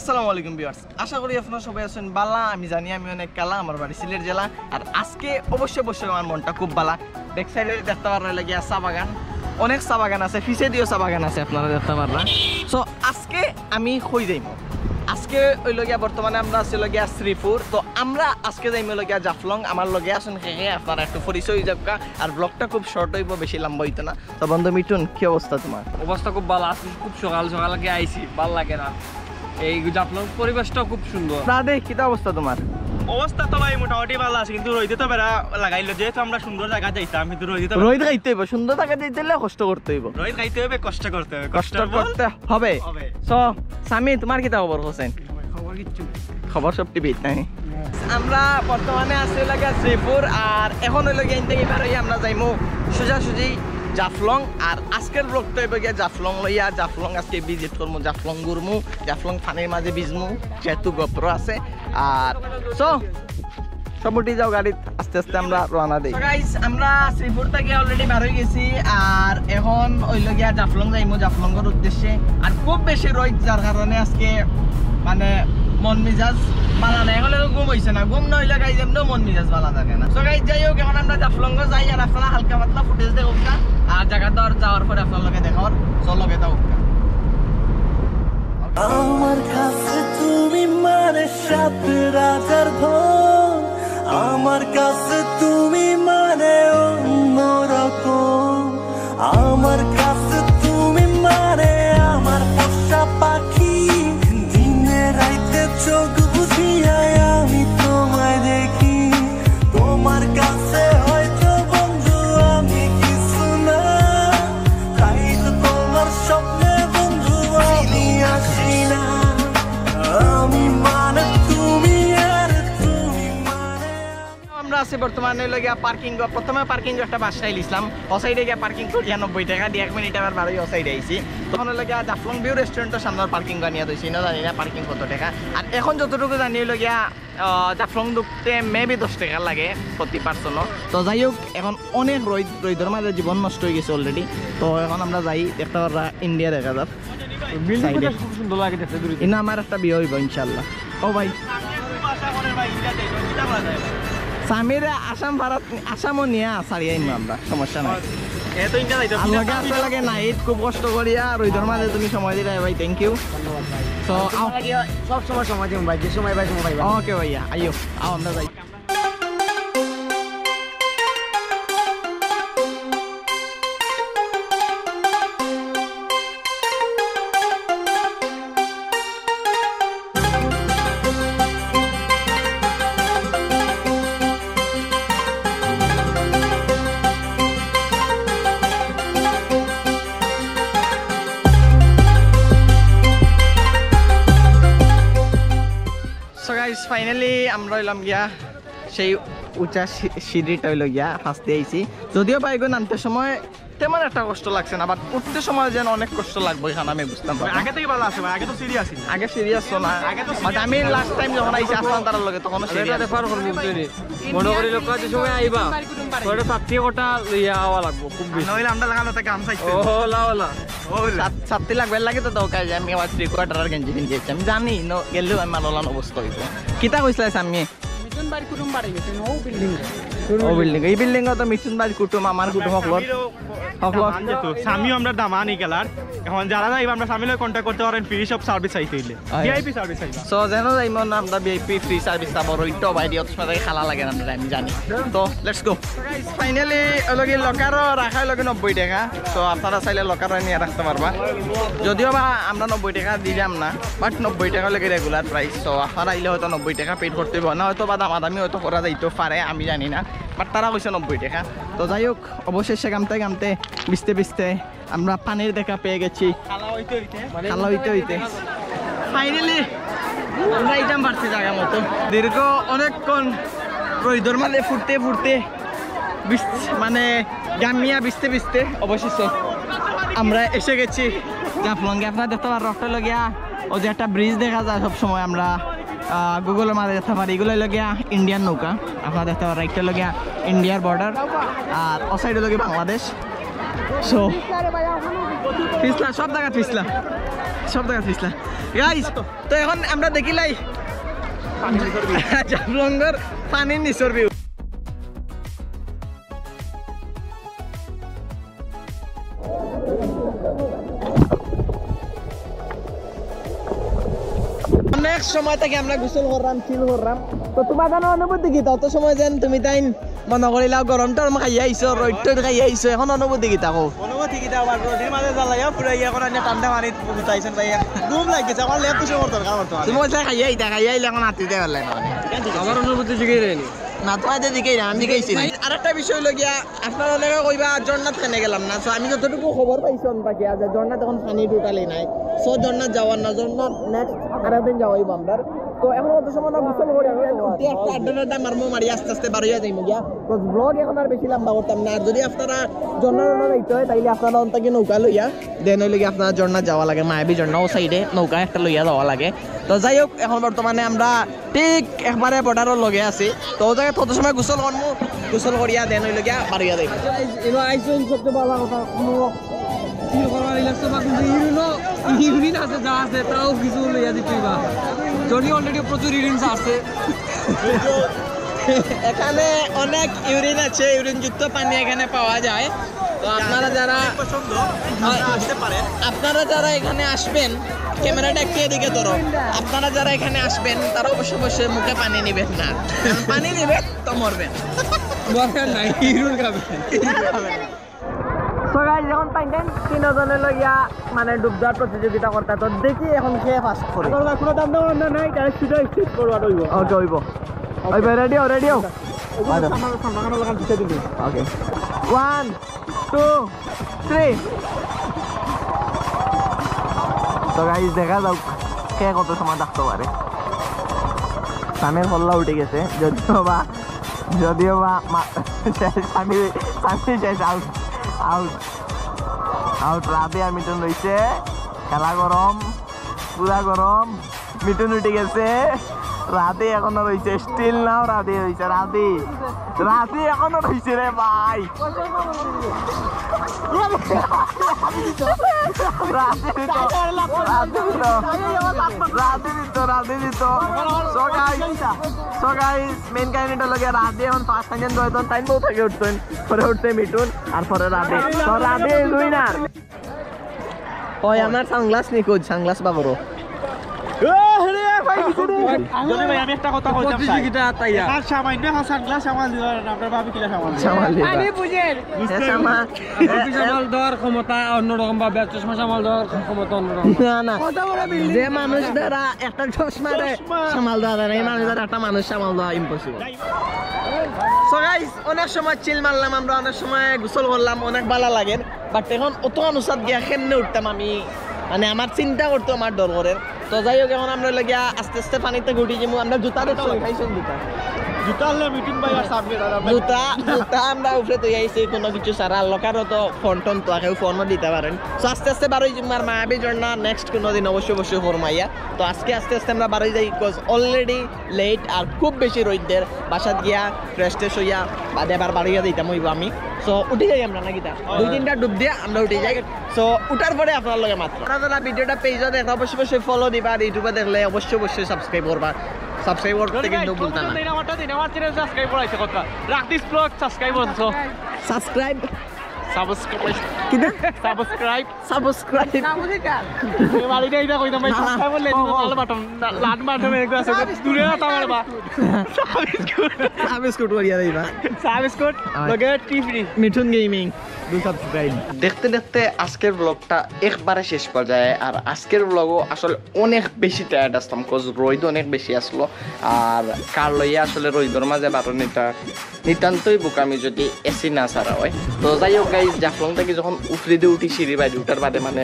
আসসালামু আলাইকুম ভিউয়ার্স, আশা করি আপনারা সবাই আছেন ভালো। আমি জানি আমি অনেক কালা, আমার বাড়ি সিলেট জেলা। আর আজকে অবশ্যই আমার মনটা খুব ভালো। ব্যাক সাইডে দেখতে পারলে লাগিয়া চা বাগান, অনেক চা বাগান আছে, পিছে দিয়েও চা বাগান আছে, আপনারা দেখতে পারলাম। সো আজকে আমি কই যাইম, আজকে ওই লগিয়া বর্তমানে আমরা আছি লগিয়া শ্রীপুর। তো আমরা আজকে যাইম লগিয়া জাফলং। আমার লগে আছেন শেষে আপনারা একটু পরিচয় যাবকা, আর ব্লগটা খুব শর্ট হইব, বেশি লম্বা হইতো না। তো বন্ধু মিঠুন, কি অবস্থা তোমার? অবস্থা খুব ভালো আছে, খুব সকাল আগে আইছি, ভালো লাগে না। এই জাফলং পরিবেশটাও খুব সুন্দর। দাদা কি অবস্থা তোমার? অবস্থা তো ভাই মোটামুটি ভালো আছে, কিন্তু রইতে তো বেড়া লাগাইলো, যেহেতু আমরা সুন্দর জায়গা যাইতাম, কিন্তু রোদ খাইতে হইব, সুন্দর জায়গা যাইতে হলে কষ্ট করতে হইব। রোদ খাইতে হবে, কষ্ট করতে হবে, কষ্ট করতে হবে। সো সামি, তোমার কি খবর? হোসেন খবর কিচ্ছু, খবর সব টিভি নাই। আমরা বর্তমানে আছি লাগা শ্রীপুর, আর এখন হইল গিয়ে থেকে বের হই আমরা যাইমু সোজাসুজি জাফলং। আর আজকের ব্লগটা হইব গিয়া জাফলং লইয়া। জাফলং আজকে ভিজিট করবো, জাফলং ঘুরমু, জাফলং পানির মাঝে ভিজমু, যেহেতু গোপ্র আছে। আর সো সবটি যাও গাড়ি, আস্তে আস্তে আমরা রওনা দিই। গাইস, আমরা শ্রীপুর থেকে অলরেডি বের হয়ে গেছি, আর এখন হইল গিয়া জাফলং যাইমু, জাফলংয়ের উদ্দেশ্যে। আর খুব বেশি রোদ, যার কারণে আজকে মানে মন মিজাজ ভালো না। এখন ঘুম হয়েছে না, ঘুম না হইলে গাইজ এমনিও মন মিজাজ ভালো থাকে না। সো গাইজ যাই হোক, এখন আমরা জাফলং যাই, আর আপনারা হালকা পাতলা ফুটেজ দেখুক, আর জায়গা দর যাওয়ার পরে আপনার লগে দেখার চলকে দাও। আমার কাছে তুমি মানে সাত রাজার ধন, আমার কাছে তুমি মানে অন্যরকম, আমার কাছে তুমি মানে আমার পোষা পাখি, দিনে রাইতে চোখ বুঝিয়া আমি তোমায় দেখি, তোমার কাছে হয়তো বন্ধু আমি কিছু না, তাই তো তোমার স্বপ্নে বন্ধু আমি আসি না, আমি মানে তুমি আর তুমি মানে। আমরা আছি বর্তমানে লগিয়া পার্কিং। প্রথমে পার্কিং একটা বাসায় লিছিলাম, ও সাইডে গিয়ে পার্কিং করি 90 টাকা দিয়ে, 1 মিনিট আবার বারোই ও সাইডে আইছি। তখন লগিয়া জাফলং ভিউ রেস্টুরেন্টের সামনে পার্কিং বানিয়ে দিয়েছি, না জানি না পার্কিং কত টাকা। আর এখন যতটুকু জানি লগিয়া জাফলং ঢুকতে মেবি 10 টাকা লাগে প্রতি পার্সনও। তো যাই হোক, এখন অনেক রোদের মাঝে জীবন নষ্ট হয়ে গেছে অলরেডি। তো এখন আমরা যাই, দেখতে পাররা ইন্ডিয়া দেখা যাক, খুব সুন্দর লাগে দেখতে। ইনা আমার একটা বিয়ে হইব ইনশাল্লাহ। ও ভাই সামির আসাম ভারত, আসামও নিয়ে সারিয়ে আইন আমরা, সমস্যা নাই। খুব কষ্ট করিয়া রোদের মাঝে তুমি সময় দিলে ভাই, থ্যাংক ইউ। তো সব সময় দিন ভাই, যে সময় ভাই সময় ভাই। ওকে ভাইয়া, আইও আমরা যাই। ফাইনালি আমরা হইলাম গিয়া সেই উঁচা সিঁড়িটা হইল গিয়া ফার্স্টে আইছি। যদিও বা এগুলো নামতে সময় তেমন একটা কষ্ট লাগছে না, বাট উঠতে সময় যেন অনেক কষ্ট লাগবে, এখানে আমি বুঝতাম। আগে থেকে ভালো আছে ভাই, আগে তো সিরিয়াস ছিল, আগে সিরিয়াস তো না, বাট আমি লাস্ট টাইম যখন আইছি আসলাম তার লগে, তখন মনে করি লোক যে সময় আইবা ওটা সাথে ওটা লইয়া আওয়া লাগবো খুব বেশি, নইলে আমরা লাগানো থেকে আম চাইছি। ও লাওলা সাথে লাগবে লাগে তো দরকার যে আমি আবার 3 কোয়ার্টার আর গেঞ্জি পিন গেছি, আমি জানি গেলেও আমি মানলাম অবস্থা হইব। কিতা কইছিলাম আমি এই বিল্ডিং তো মিঠুন বাড়ি কুটুম, আমার কুটুম সামিও আমরা দামা নি গেলার। এখন যারা যাইবা আমরা সামিলে কন্টাক্ট করতে পারেন, ফ্রি সব সার্ভিস চাইতে হইলে, ভিআইপি সার্ভিস চাইবা। সো যেন যাইম না আমরা ভিআইপি ফ্রি সার্ভিস পাবো, রইতো বাইরে অত সময় খালা লাগে না, আমি জানি। তো লেটস গো। ফাইনালি লগে লকারও রাখাই লগে 90 টাকা। তো আপনারা চাইলে লকারও নিয়ে রাখতে পারবা, যদিও বা আমরা 90 টাকা দিলাম না, বাট 90 টাকা লাগে রেগুলার প্রাইস। তো আপনারা আইলে হয়তো 90 টাকা পেড করতে হবে না, হয়তো বা দামাদামি হয়তো করা যাইতে পারে, আমি জানি না, বাট তারা কইছে 90 টাকা। তো যাই হোক, অবশেষে গামতে গামতে বিছতে বিছতে আমরা পানির দেখা পেয়ে গেছি, খালা হইতে হইতে ফাইনালি আমরা এইটাম পারছি জায়গা মতো। দীর্ঘ অনেকক্ষণ রোদের মাঝে ফুটতে ফুটতে মানে গামিয়া বিছতে বিছতে অবশেষে আমরা এসে গেছি জাফলংয়ে। আপনারা দেখতে পারেন রক্ত লগিয়া ও যে একটা ব্রিজ দেখা যায় সব সময়, আমরা গুগলের মাঝে দেখতে পারি, এগুলো লগিয়া ইন্ডিয়ান নৌকা। আপনারা দেখতে পারেন একটা লগিয়া ইন্ডিয়ার বর্ডার, আর ও সাইডে লগিয়া বাংলাদেশ। সো পিছলা, সব জায়গা পিছলা। সব জায়গা পিছলা গাইস তো এখন আমরা দেখিলাই জাফলঙ্গের পানির নিচর ভিউ অনেক সময় থেকে আমরা গোসল করলাম চিল করলাম তো তোমার জানো অনুভূতি কি তত সময় যেন তুমি তাই মনে করিলা গরম টরম খাই আইছো রোদ টোদ খাই আইছো এখন অনুভূতি কি তাকো অনুভূতি কি দাও রোদের মাঝে জ্বালাইয়া পুরা ইয়া করে ঠান্ডা পানিত গুতাইছেন ভাই ডুব লাগিছে আমার লেপ কিছু করতে দরকার বর্তমানে তুমি বলছো খাই আইলে এখন হাতিতে পারলে না আমার অনুভূতি জিগে রেনি না তো আইতে দিকেই না আমি দিকেইছি আরেকটা বিষয় হলো গিয়া আপনারা লেগে কইবা জন্নাত কেনে গেলাম না সো আমি যতটুকু খবর পাইছিলাম বাকি আজ জন্নাত এখন পানি টোটালি নাই সো জন্নাত যাওয়ার না জন্নাত নেক্সট আরেকদিন যাওয়াই আমরা তো এখন কত সময় না গোসল করি আমি উঠে একটা আড্ডা মারমো মারি আস্তে আস্তে বার হইয়া যাইমু গিয়া তো ব্লগ এখন আর বেশি লম্বা করতাম না আর যদি আপনারা জন্নাত যাইতে হয় তাইলে আপনারা অন্তকে নৌকা লইয়া দেন হইলে গিয়া আপনারা জন্নাত যাওয়া লাগে মায়াবী জন্না ও সাইডে নৌকা একটা লইয়া যাওয়া লাগে তো যাই হোক এখন বর্তমানে আমরা ঠিক একবারে বর্ডারের লগে আছি তো ও জায়গায় তত সময় গোসল করমু গোসল করিয়া দেন হইলে গিয়া বার হইয়া যাইব এবার আইসন সবচেয়ে ভালো কথা কোনো চিল করার ইলাস্ট বা কিন্তু ইউরিন আছে যা আছে তাও কিছু লইয়া দিতে হইবা যদি অলরেডি প্রচুর ইউরিন আছে এখানে অনেক ইউরিন আছে ইউরিন যুক্ত পানি এখানে পাওয়া যায় তো আপনারা যারা আসতে পারেন আপনারা যারা এখানে আসবেন ক্যামেরাটা একটু এদিকে ধরো আপনারা যারা এখানে আসবেন তারা অবশ্যই অবশ্যই মুখে পানি নেবেন না কারণ পানি নেবেন তো মরবেন দরকার নাই ইউরিন খাবেন সো গাইস যখন পাইতেন তিনজনে লগিয়া মানে ডুব দেওয়ার প্রতিযোগিতা করতে তো দেখি এখন খেয়ে ফাস্ট করি কোনো দাম দাম নাই ডাইরেক্ট সিধা স্ট্রেট করবা হইব ওকে হইব ওই রেডি আমার সামনে লাগান দিতে দিবি ওকে 1 2 3 তো গাইস দেখা যাও কে কত সময় থাকতে পারে সামের হল্লা উঠে গেছে যদিও বা স্বামী শেষ আউট আউট রাতে আর মিটুন রয়েছে খেলা গরম পুরা গরম মিটুন উঠে গেছে রাতে এখনো রয়েছে স্টিল নাও রাতে রয়েছে রাতে এখনো রয়েছে রে ভাই রাতে দিত মেন কাহিনীটা লগে রাতে এখন 5 দয়তন টাইম বউ থেকে উঠতেন পরে উঠতে মিটুন আর পরে রাতে তো রাতে উইনার ওই আমার সানগ্লাস নিখোঁজ সানগ্লাস বাবুরো যদি ভাই আমি একটা কথা কইতাম প্রতিযোগিতা তাইয়া আর সামান্য সানগ্লাস আমার দিবার আপনার ভাবি কিলা সামান্য আমি বুঝেন সামাল দেওয়ার ক্ষমতা অন্যরকম বা চশমা সামাল দেওয়ার ক্ষমতা অন্যরকম না যে মানুষ দ্বারা একটা চশমারে সামাল দেওয়া যায় না এই মানুষ দ্বারা একটা মানুষ সামাল দেওয়া ইম্পসিবল সো গাইস অনেক সময় চিল মারলাম আমরা অনেক সময় গোসল করলাম অনেক ভালো লাগে বাট এখন অত অনুসাদ গিয়া কেমনে উঠতাম আমি মানে আমার চিন্তা করতো আমার ডর করে তো যাই হোক এখন আমরা লাগিয়া আস্তে আস্তে পানিতে ঘুটি যাবো আমরা জুতা দেখছো খাইছেন জুতা জুতা মিটুন ভাই আর সামনে জুতা আমরা উপরে তো আইছি কোনো কিছু সারা লোকারও তো ফোন টোন তো কেউ ফোনও দিতে পারেন তো আস্তে আস্তে বারোই আমার মায়াবী জন্য নেক্সট কোনো দিন অবশ্যই ফরমাইয়া তো আজকে আস্তে আস্তে আমরা বারোই যাই বিকজ অলরেডি লেট আর খুব বেশি রোদের বাসাত গিয়া ফ্রেশ ট্রেশ হইয়া বাদে আবার বাড়িয়া দিতাম হইব আমি সো উঠে যাই আমরা নাকি তা 2-3টা ডুব দিয়ে আমরা উঠে যাই সো উঠার পরে আপনার লগে মাত্র আপনারা ভিডিওটা পেজে দেখো অবশ্যই ফলো দিবা আর ইউটিউবে দেখলে অবশ্যই সাবস্ক্রাইব করবা সাবস্ক্রাইব করতে কিন্তু ভুলতা না আমার চ্যানেল সাবস্ক্রাইব করাইছে কথা রাখ দিস ব্লগ সাবস্ক্রাইব করছো সাবস্ক্রাইব কিন্তু সাবস্ক্রাইব মারি দেই না কইতাম ভাই সাবস্ক্রাইব করলে লাল বাটন একটু আছে দূরে না তামারবা সাবস্ক্রাইব করিয়া দিবা সাবস্ক্রাইব লগে TV Mithun gaming do subscribe দেখতে দেখতে আজকের ব্লগটা একবারে শেষ পর্যায়ে আর আজকের ব্লগও আসলে অনেক বেশি টায়ার্ড আসলাম কজ রোদ অনেক বেশি আসলো আর কার লইয়া আসলে রোদের মাঝে বারণিটা নিতান্তই বোকামি যদি এসি না ছাড়া হয় তো যাই হোক গাইজ জাফলং থেকে যখন উফরি দিয়ে উঠি সিঁড়ি বাইরে উঠার বাদে মানে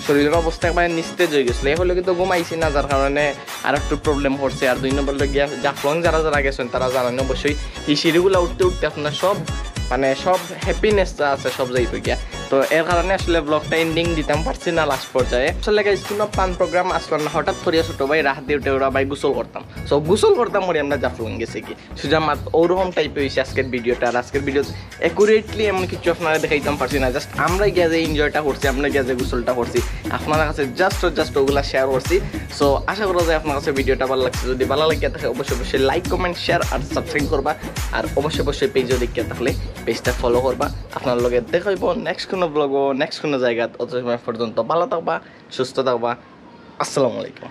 শরীরের অবস্থা একবারে নিস্তেজ হয়ে গেছিলো এই হলে কিন্তু ঘুমাইছি না যার কারণে আর একটু প্রবলেম হচ্ছে আর 2 নম্বর গিয়া জাফলং যারা গেছেন তারা জানেন অবশ্যই এই সিঁড়িগুলো উঠতে আপনার সব মানে সব হ্যাপিনেস যা আছে সব যাইতো গিয়া তো এর কারণে আসলে ব্লগটা এন্ডিং দিতাম পারছি না লাস্ট পর্যায়ে। আসলে গাইস কোনো প্ল্যান প্রোগ্রাম আসলো না, হঠাৎ করিয়া ছোট ভাই রাত দিয়ে উঠে ওরা ভাই গোসল করতাম। সো গোসল করতাম মরে আমরা জাফলং গেছি কি সুজা মাত ওরকম টাইপে হয়েছে আজকের ভিডিওটা। আর আজকের ভিডিও অ্যাকুরেটলি এমন কিছু আপনারা দেখাইতাম পারছি না, জাস্ট আমরা গিয়ে যে এনজয়টা করছি, আমরা গিয়ে যে গোসলটা করছি আপনার কাছে জাস্ট ওগুলা শেয়ার করছি। সো আশা করা যায় আপনার কাছে ভিডিওটা ভালো লাগছে। যদি ভালো লাগে থাকে অবশ্যই লাইক কমেন্ট শেয়ার আর সাবস্ক্রাইব করবা। আর অবশ্যই পেজও দেখে থাকলে পেজটা ফলো করবা। আপনার লগে দেখা হইব নেক্সট কোনো ব্লগও নেক্সট কোনো জায়গা। অত সময় পর্যন্ত ভালো থাকবা, সুস্থ থাকবা। আসসালামু আলাইকুম।